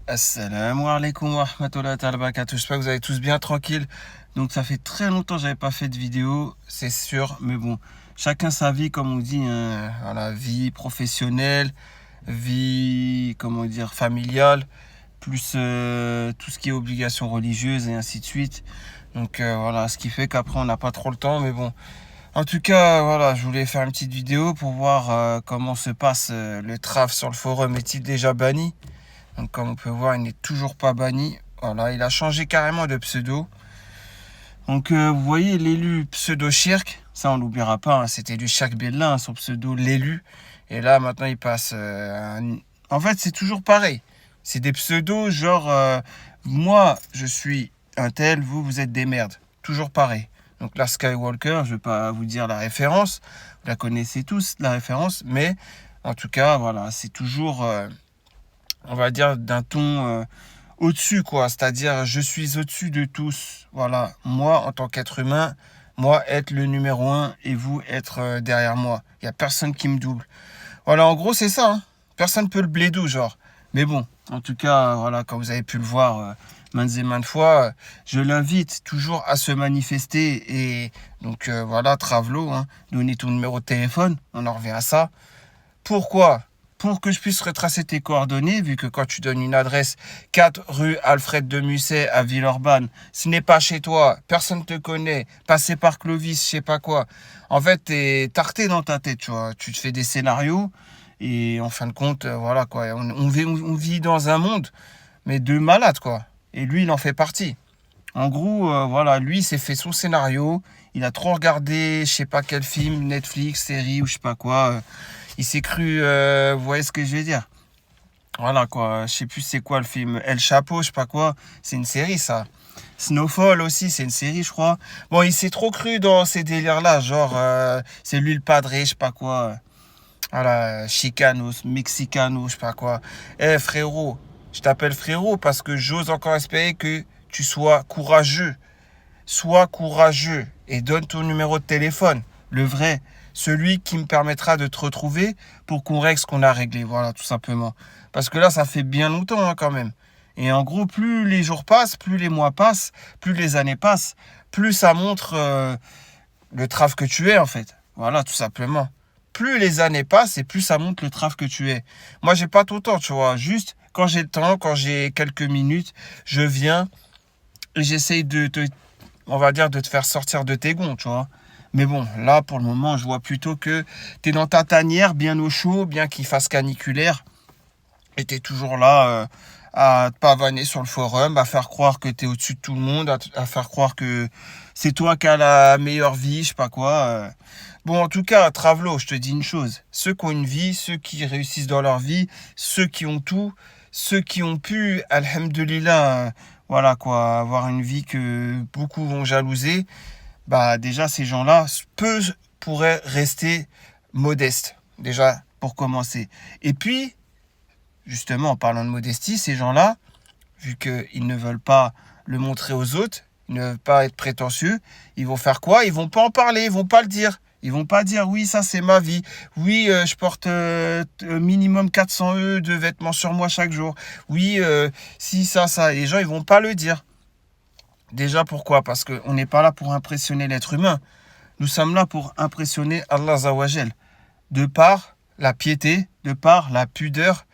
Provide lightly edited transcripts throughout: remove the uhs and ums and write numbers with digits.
Assalamu alaikum wa rahmatullahi wa barakatuh. J'espère que vous allez tous bien tranquille. Donc ça fait très longtemps que j'avais pas fait de vidéo, c'est sûr. Mais bon, chacun sa vie, comme on dit, hein. Voilà, vie professionnelle, vie, comment dire, familiale, plus tout ce qui est obligations religieuses et ainsi de suite. Donc voilà, ce qui fait qu'après on n'a pas trop le temps. Mais bon, en tout cas, voilà, je voulais faire une petite vidéo pour voir comment se passe le traf sur le forum. Est-il déjà banni? Donc comme on peut voir, il n'est toujours pas banni. Voilà, il a changé carrément de pseudo. Donc vous voyez l'élu pseudo Shirk, ça on l'oubliera pas, hein, c'était du Shirk Bella, hein, son pseudo l'élu. Et là maintenant il passe... En fait c'est toujours pareil. C'est des pseudos genre moi je suis un tel, vous êtes des merdes. Toujours pareil. Donc la Skywalker, je vais pas vous dire la référence. Vous la connaissez tous la référence. Mais en tout cas voilà, c'est toujours... on va dire d'un ton au-dessus, quoi. C'est-à-dire, je suis au-dessus de tous. Voilà, moi, en tant qu'être humain, moi, être le numéro 1 et vous, être derrière moi. Il n'y a personne qui me double. Voilà, en gros, c'est ça. Hein. Personne ne peut le blédou, genre. Mais bon, en tout cas, voilà, comme vous avez pu le voir maintes et maintes fois, je l'invite toujours à se manifester. Et donc, voilà, Travelo, hein, donner ton numéro de téléphone. On en revient à ça. Pourquoi ? Pour que je puisse retracer tes coordonnées, vu que quand tu donnes une adresse 4 rue Alfred de Musset à Villeurbanne, ce n'est pas chez toi, personne ne te connaît, passer par Clovis, je sais pas quoi. En fait, t'es tarté dans ta tête, tu vois. Tu te fais des scénarios et en fin de compte, voilà quoi. On vit dans un monde, mais de malades, quoi. Et lui, il en fait partie. En gros, voilà, lui, il s'est fait son scénario. Il a trop regardé, je sais pas quel film, Netflix, série ou je sais pas quoi. Il s'est cru, vous voyez ce que je veux dire? Voilà quoi, je sais plus c'est quoi le film. El Chapeau, je sais pas quoi. C'est une série ça. Snowfall aussi, c'est une série, je crois. Bon, il s'est trop cru dans ces délires-là, genre c'est lui le padre, je sais pas quoi. Voilà, Chicanos, Mexicanos, je sais pas quoi. Eh frérot, je t'appelle frérot parce que j'ose encore espérer que tu sois courageux. Sois courageux et donne ton numéro de téléphone, le vrai, celui qui me permettra de te retrouver pour qu'on règle ce qu'on a réglé, voilà, tout simplement. Parce que là, ça fait bien longtemps hein, quand même. Et en gros, plus les jours passent, plus les mois passent, plus les années passent, plus ça montre le trave que tu es en fait. Voilà, tout simplement. Plus les années passent et plus ça montre le trave que tu es. Moi, j'ai pas tout le temps, tu vois. Juste quand j'ai le temps, quand j'ai quelques minutes, je viens et j'essaye de te on va dire, de te faire sortir de tes gonds, tu vois. Mais bon, là, pour le moment, je vois plutôt que tu es dans ta tanière, bien au chaud, bien qu'il fasse caniculaire, et tu es toujours là à te pavaner sur le forum, à faire croire que tu es au-dessus de tout le monde, à faire croire que c'est toi qui as la meilleure vie, je sais pas quoi. Bon, en tout cas, Travelo, je te dis une chose. Ceux qui ont une vie, ceux qui réussissent dans leur vie, ceux qui ont tout, ceux qui ont pu, alhamdoulilah, voilà quoi, avoir une vie que beaucoup vont jalouser, bah déjà ces gens-là pourraient rester modestes, déjà pour commencer. Et puis, justement, en parlant de modestie, ces gens-là, vu qu'ils ne veulent pas le montrer aux autres, ils ne veulent pas être prétentieux, ils vont faire quoi? Ils vont pas en parler, ils vont pas le dire. Ils vont pas dire oui, ça c'est ma vie. Oui, je porte minimum 400 de vêtements sur moi chaque jour. Oui, si ça. Les gens, ils vont pas le dire. Déjà, pourquoi? Parce qu'on n'est pas là pour impressionner l'être humain. Nous sommes là pour impressionner Allah Azawajal. De par la piété, de par la pudeur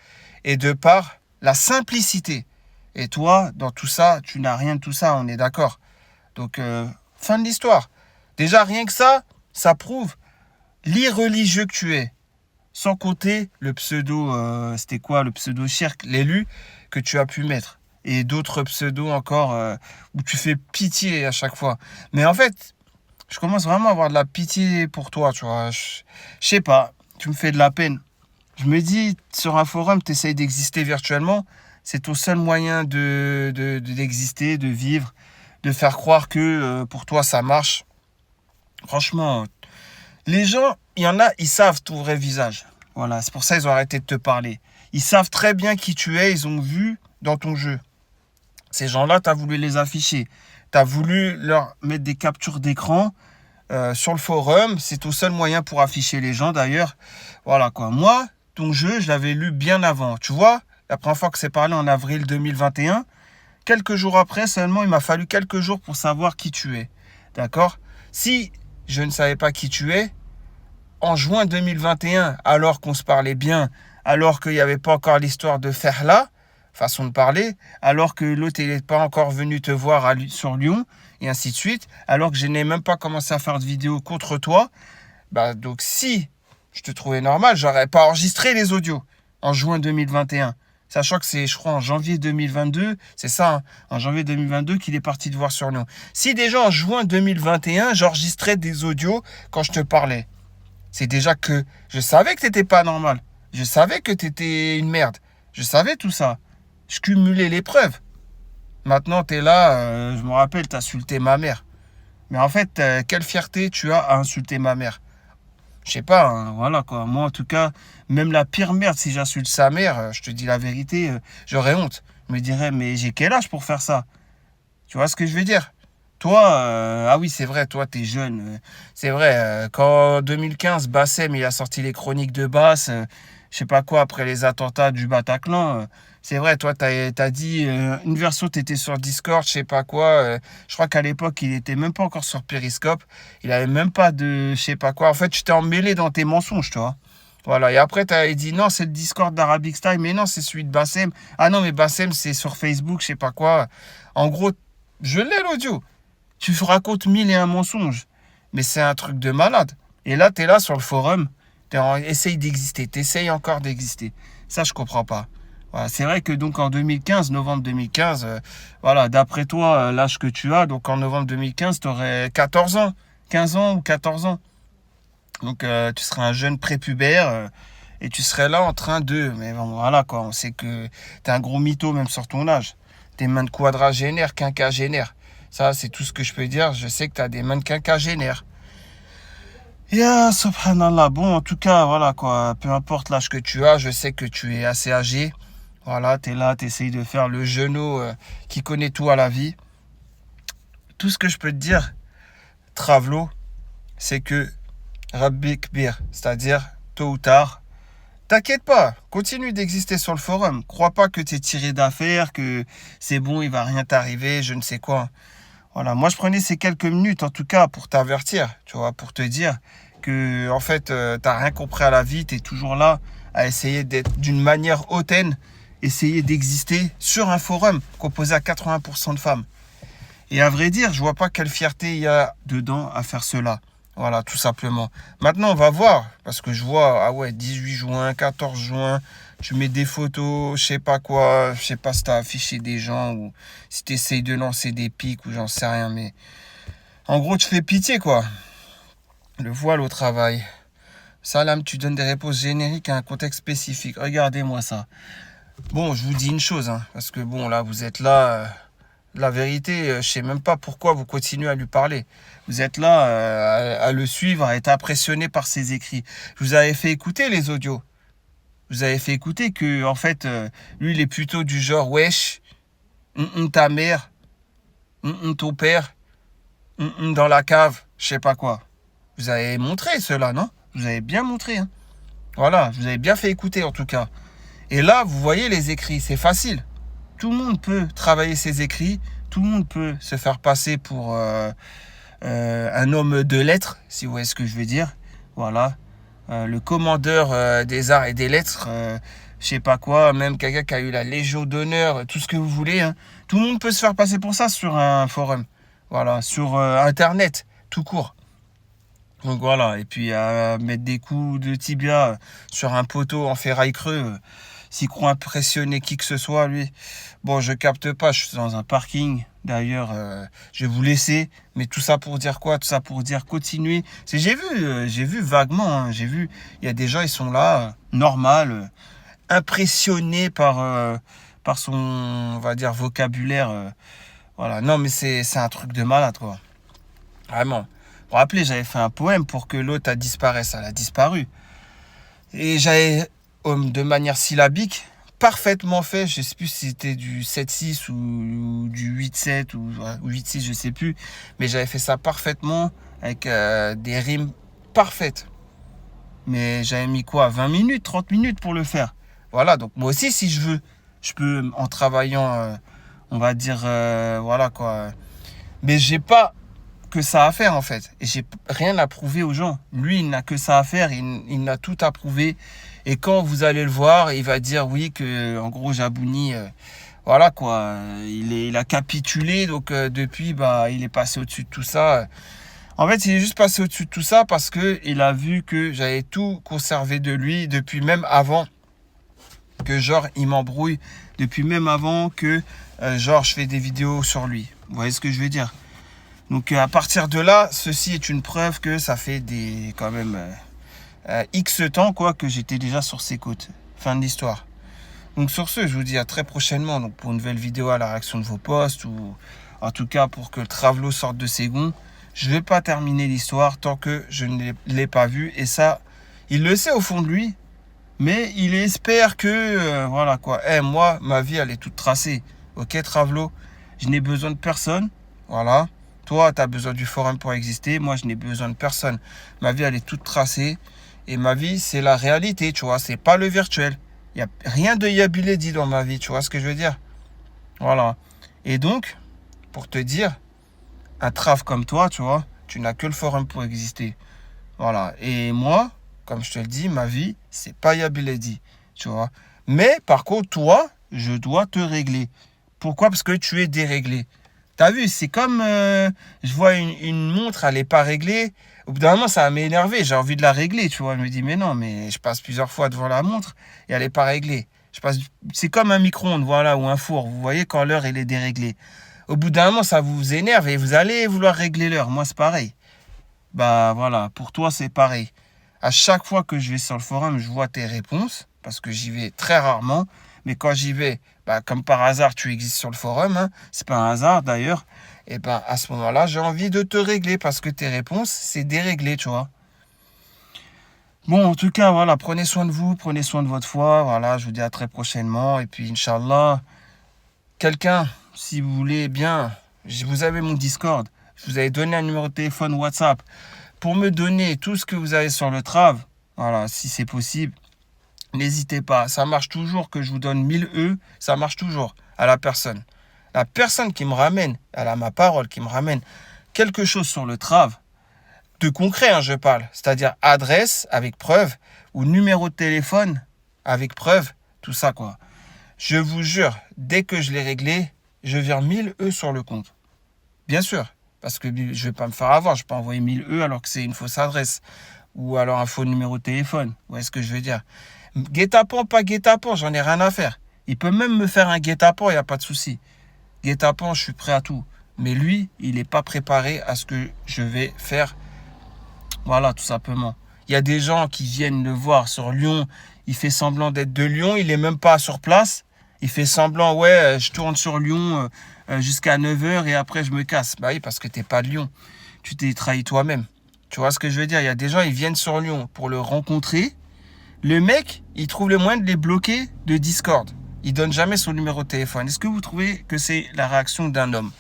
et de par la simplicité. Et toi, dans tout ça, tu n'as rien de tout ça, on est d'accord. Donc, fin de l'histoire. Déjà, rien que ça prouve l'irreligieux que tu es. Sans compter le pseudo, c'était quoi le pseudo Shirk, l'élu, que tu as pu mettre. Et d'autres pseudos encore où tu fais pitié à chaque fois. Mais en fait, je commence vraiment à avoir de la pitié pour toi, tu vois. Je sais pas, tu me fais de la peine. Je me dis, sur un forum, tu essayes d'exister virtuellement. C'est ton seul moyen d'exister, de vivre, de faire croire que pour toi, ça marche. Franchement, les gens, il y en a, ils savent ton vrai visage. Voilà, c'est pour ça qu'ils ont arrêté de te parler. Ils savent très bien qui tu es, ils ont vu dans ton jeu. Ces gens-là, tu as voulu les afficher. Tu as voulu leur mettre des captures d'écran sur le forum. C'est ton seul moyen pour afficher les gens, d'ailleurs. Voilà, quoi. Moi, ton jeu, je l'avais lu bien avant. Tu vois, La première fois que c'est parlé en avril 2021. Quelques jours après seulement, il m'a fallu quelques jours pour savoir qui tu es. D'accord? Si je ne savais pas qui tu es, en juin 2021, alors qu'on se parlait bien, alors qu'il n'y avait pas encore l'histoire de faire là, façon de parler, alors que l'autre n'est pas encore venu te voir sur Lyon, et ainsi de suite, alors que je n'ai même pas commencé à faire de vidéo contre toi, bah donc si je te trouvais normal, j'aurais pas enregistré les audios en juin 2021. Sachant que c'est, je crois, en janvier 2022, c'est ça, hein, en janvier 2022 qu'il est parti te voir sur Lyon. Si déjà en juin 2021, j'enregistrais des audios quand je te parlais, c'est déjà que je savais que t'étais pas normal. Je savais que t'étais une merde. Je savais tout ça. Je cumulais les preuves. Maintenant, t'es là, je me rappelle, t'as insulté ma mère. Mais en fait, quelle fierté tu as à insulter ma mère? Je sais pas, hein, voilà quoi. Moi, en tout cas, même la pire merde, si j'insulte sa mère, je te dis la vérité, j'aurais honte. Je me dirais, mais j'ai quel âge pour faire ça? Tu vois ce que je veux dire? Toi, ah oui, c'est vrai, toi, t'es jeune. C'est vrai, quand en 2015, Bassem, il a sorti les chroniques de Bass, je sais pas quoi, après les attentats du Bataclan, c'est vrai, toi, t'as dit, une version, t'étais sur Discord, je sais pas quoi, je crois qu'à l'époque, il était même pas encore sur Periscope, il avait même pas de, je sais pas quoi. En fait, tu t'es emmêlé dans tes mensonges, tu vois. Voilà, et après, tu as dit non, c'est le Discord d'Arabic Style, mais non, c'est celui de Bassem. Ah non, mais Bassem, c'est sur Facebook, je sais pas quoi. En gros, je l'ai l'audio. Tu racontes mille et un mensonges. Mais c'est un truc de malade. Et là, tu es là sur le forum. Essaye d'exister. Tu essayes encore d'exister. Ça, je comprends pas. Voilà, c'est vrai que donc en 2015, novembre 2015, voilà, d'après toi, l'âge que tu as, donc en novembre 2015, tu aurais 14 ans, 15 ans ou 14 ans. Donc tu serais un jeune prépubère et tu serais là en train de... Mais bon, voilà quoi, on sait que tu es un gros mytho même sur ton âge. Tes mains de quadragénaire, quinquagénaire. Ça, c'est tout ce que je peux dire. Je sais que tu as des mains de quinquagénaire. Ya, subhanallah. Bon, en tout cas, voilà quoi. Peu importe l'âge que tu as, je sais que tu es assez âgé. Voilà, tu es là, tu essayes de faire le genou qui connaît tout à la vie. Tout ce que je peux te dire, Travelo, c'est que Rabbi Kbir, c'est-à-dire tôt ou tard, t'inquiète pas, continue d'exister sur le forum. Crois pas que tu es tiré d'affaire, que c'est bon, il va rien t'arriver, je ne sais quoi. Voilà, moi je prenais ces quelques minutes en tout cas pour t'avertir, tu vois, pour te dire que en fait t'as rien compris à la vie, tu es toujours là à essayer d'être d'une manière hautaine, essayer d'exister sur un forum composé à 80% de femmes. Et à vrai dire, je vois pas quelle fierté il y a dedans à faire cela. Voilà, tout simplement. Maintenant, on va voir, parce que je vois, ah ouais, 18 juin, 14 juin, tu mets des photos, je sais pas quoi, je sais pas si t'as affiché des gens ou si t'essayes de lancer des pics ou j'en sais rien, mais en gros, tu fais pitié, quoi. Le voile au travail. Salam, tu donnes des réponses génériques à un contexte spécifique. Regardez-moi ça. Bon, je vous dis une chose, hein, parce que bon, là, vous êtes là... La vérité, je sais même pas pourquoi vous continuez à lui parler. Vous êtes là à le suivre, à être impressionné par ses écrits. Je vous avais fait écouter les audios. Je vous avais fait écouter que, en fait, lui, il est plutôt du genre, wesh, ta mère, ton père, dans la cave, je sais pas quoi. Vous avez montré cela, non? Vous avez bien montré, hein. Voilà, je vous avez bien fait écouter, en tout cas. Et là, vous voyez les écrits, c'est facile. Tout le monde peut travailler ses écrits, tout le monde peut se faire passer pour un homme de lettres, si vous voyez ce que je veux dire. Voilà. Le commandeur des arts et des lettres, je sais pas quoi, même quelqu'un qui a eu la Légion d'honneur, tout ce que vous voulez. Hein. Tout le monde peut se faire passer pour ça sur un forum. Voilà, sur Internet, tout court. Donc voilà, et puis à mettre des coups de tibia sur un poteau en ferraille creux, s'il croit impressionner qui que ce soit, lui. Bon, je capte pas, je suis dans un parking. D'ailleurs, je vais vous laisser. Mais tout ça pour dire quoi? Tout ça pour dire continuer. J'ai vu vaguement, hein, j'ai vu, il y a des gens, ils sont là, normal, impressionnés par son, on va dire, vocabulaire. Voilà, non, mais c'est un truc de malade, quoi. Vraiment. Vous vous rappelez, j'avais fait un poème pour que l'autre disparaisse. Elle a disparu. Et j'avais, de manière syllabique, parfaitement fait. Je ne sais plus si c'était du 7-6 ou du 8-7 ou 8-6, je ne sais plus. Mais j'avais fait ça parfaitement avec des rimes parfaites. Mais j'avais mis quoi? 20 minutes, 30 minutes pour le faire. Voilà, donc moi aussi, si je veux Je peux, en travaillant, on va dire, voilà quoi. Mais j'ai pas que ça à faire en fait. Et j'ai rien à prouver aux gens. Lui, il n'a que ça à faire, il n'a tout à prouver. Et quand vous allez le voir, il va dire oui que en gros Jabouni, voilà quoi, il a capitulé. Donc depuis, bah, il est passé au-dessus de tout ça. En fait, il est juste passé au-dessus de tout ça parce que il a vu que j'avais tout conservé de lui depuis même avant que genre il m'embrouille, depuis même avant que genre je fais des vidéos sur lui. Vous voyez ce que je veux dire? Donc à partir de là, ceci est une preuve que ça fait des quand même X temps quoi que j'étais déjà sur ses côtes. Fin de l'histoire. Donc sur ce, je vous dis à très prochainement donc pour une nouvelle vidéo à la réaction de vos posts ou en tout cas pour que le Travelo sorte de ses gonds. Je ne vais pas terminer l'histoire tant que je ne l'ai pas vu et ça, il le sait au fond de lui, mais il espère que voilà quoi. Moi, ma vie elle est toute tracée. Ok Travelo, je n'ai besoin de personne. Voilà. Toi, tu as besoin du forum pour exister. Moi, je n'ai besoin de personne. Ma vie, elle est toute tracée. Et ma vie, c'est la réalité, tu vois. C'est pas le virtuel. Il n'y a rien de Yabiledi dans ma vie, tu vois ce que je veux dire? Voilà. Et donc, pour te dire, un Trav comme toi, tu vois, tu n'as que le forum pour exister. Voilà. Et moi, comme je te le dis, ma vie, c'est pas Yabiledi, tu vois. Mais par contre, toi, je dois te régler. Pourquoi? Parce que tu es déréglé. T'as vu, c'est comme je vois une montre, elle n'est pas réglée. Au bout d'un moment, ça va m'énerver. J'ai envie de la régler, tu vois. Je me dis, mais non, mais je passe plusieurs fois devant la montre et elle n'est pas réglée. C'est comme un micro-ondes, voilà, ou un four. Vous voyez, quand l'heure, elle est déréglée. Au bout d'un moment, ça vous énerve et vous allez vouloir régler l'heure. Moi, c'est pareil. Bah voilà, pour toi, c'est pareil. À chaque fois que je vais sur le forum, je vois tes réponses parce que j'y vais très rarement. Mais quand j'y vais, bah, comme par hasard, tu existes sur le forum, hein, c'est pas un hasard d'ailleurs, et ben à ce moment-là, j'ai envie de te régler parce que tes réponses, c'est déréglé, tu vois. Bon, en tout cas, voilà, prenez soin de vous, prenez soin de votre foi, voilà, je vous dis à très prochainement, et puis Inch'Allah, quelqu'un, si vous voulez bien, vous avez mon Discord, je vous avais donné un numéro de téléphone WhatsApp pour me donner tout ce que vous avez sur le Trav, voilà, si c'est possible. N'hésitez pas, ça marche toujours que je vous donne 1000 E, ça marche toujours à la personne. La personne qui me ramène, elle a ma parole, qui me ramène quelque chose sur le Trav, de concret, hein, je parle, c'est-à-dire adresse avec preuve ou numéro de téléphone avec preuve, tout ça quoi. Je vous jure, dès que je l'ai réglé, je vire 1000 E sur le compte. Bien sûr, parce que je ne vais pas me faire avoir, je ne vais pas envoyer 1000 E alors que c'est une fausse adresse ou alors un faux numéro de téléphone. Vous voyez ce que je veux dire? Guet-apens, pas guet-apens, j'en ai rien à faire. Il peut même me faire un guet-apens, il n'y a pas de souci. Guet-apens, je suis prêt à tout. Mais lui, il n'est pas préparé à ce que je vais faire. Voilà, tout simplement. Il y a des gens qui viennent le voir sur Lyon. Il fait semblant d'être de Lyon. Il n'est même pas sur place. Il fait semblant, ouais, je tourne sur Lyon jusqu'à 9h et après je me casse. Bah oui, parce que tu n'es pas de Lyon. Tu t'es trahi toi-même. Tu vois ce que je veux dire? Il y a des gens, ils viennent sur Lyon pour le rencontrer. Le mec, il trouve le moyen de les bloquer de Discord. Il donne jamais son numéro de téléphone. Est-ce que vous trouvez que c'est la réaction d'un homme?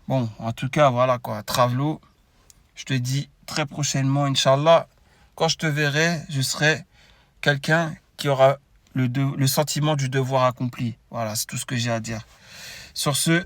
Bon, en tout cas, voilà quoi. Travelo, je te dis très prochainement, Inch'Allah, quand je te verrai, je serai quelqu'un qui aura le sentiment du devoir accompli. Voilà, c'est tout ce que j'ai à dire. Sur ce...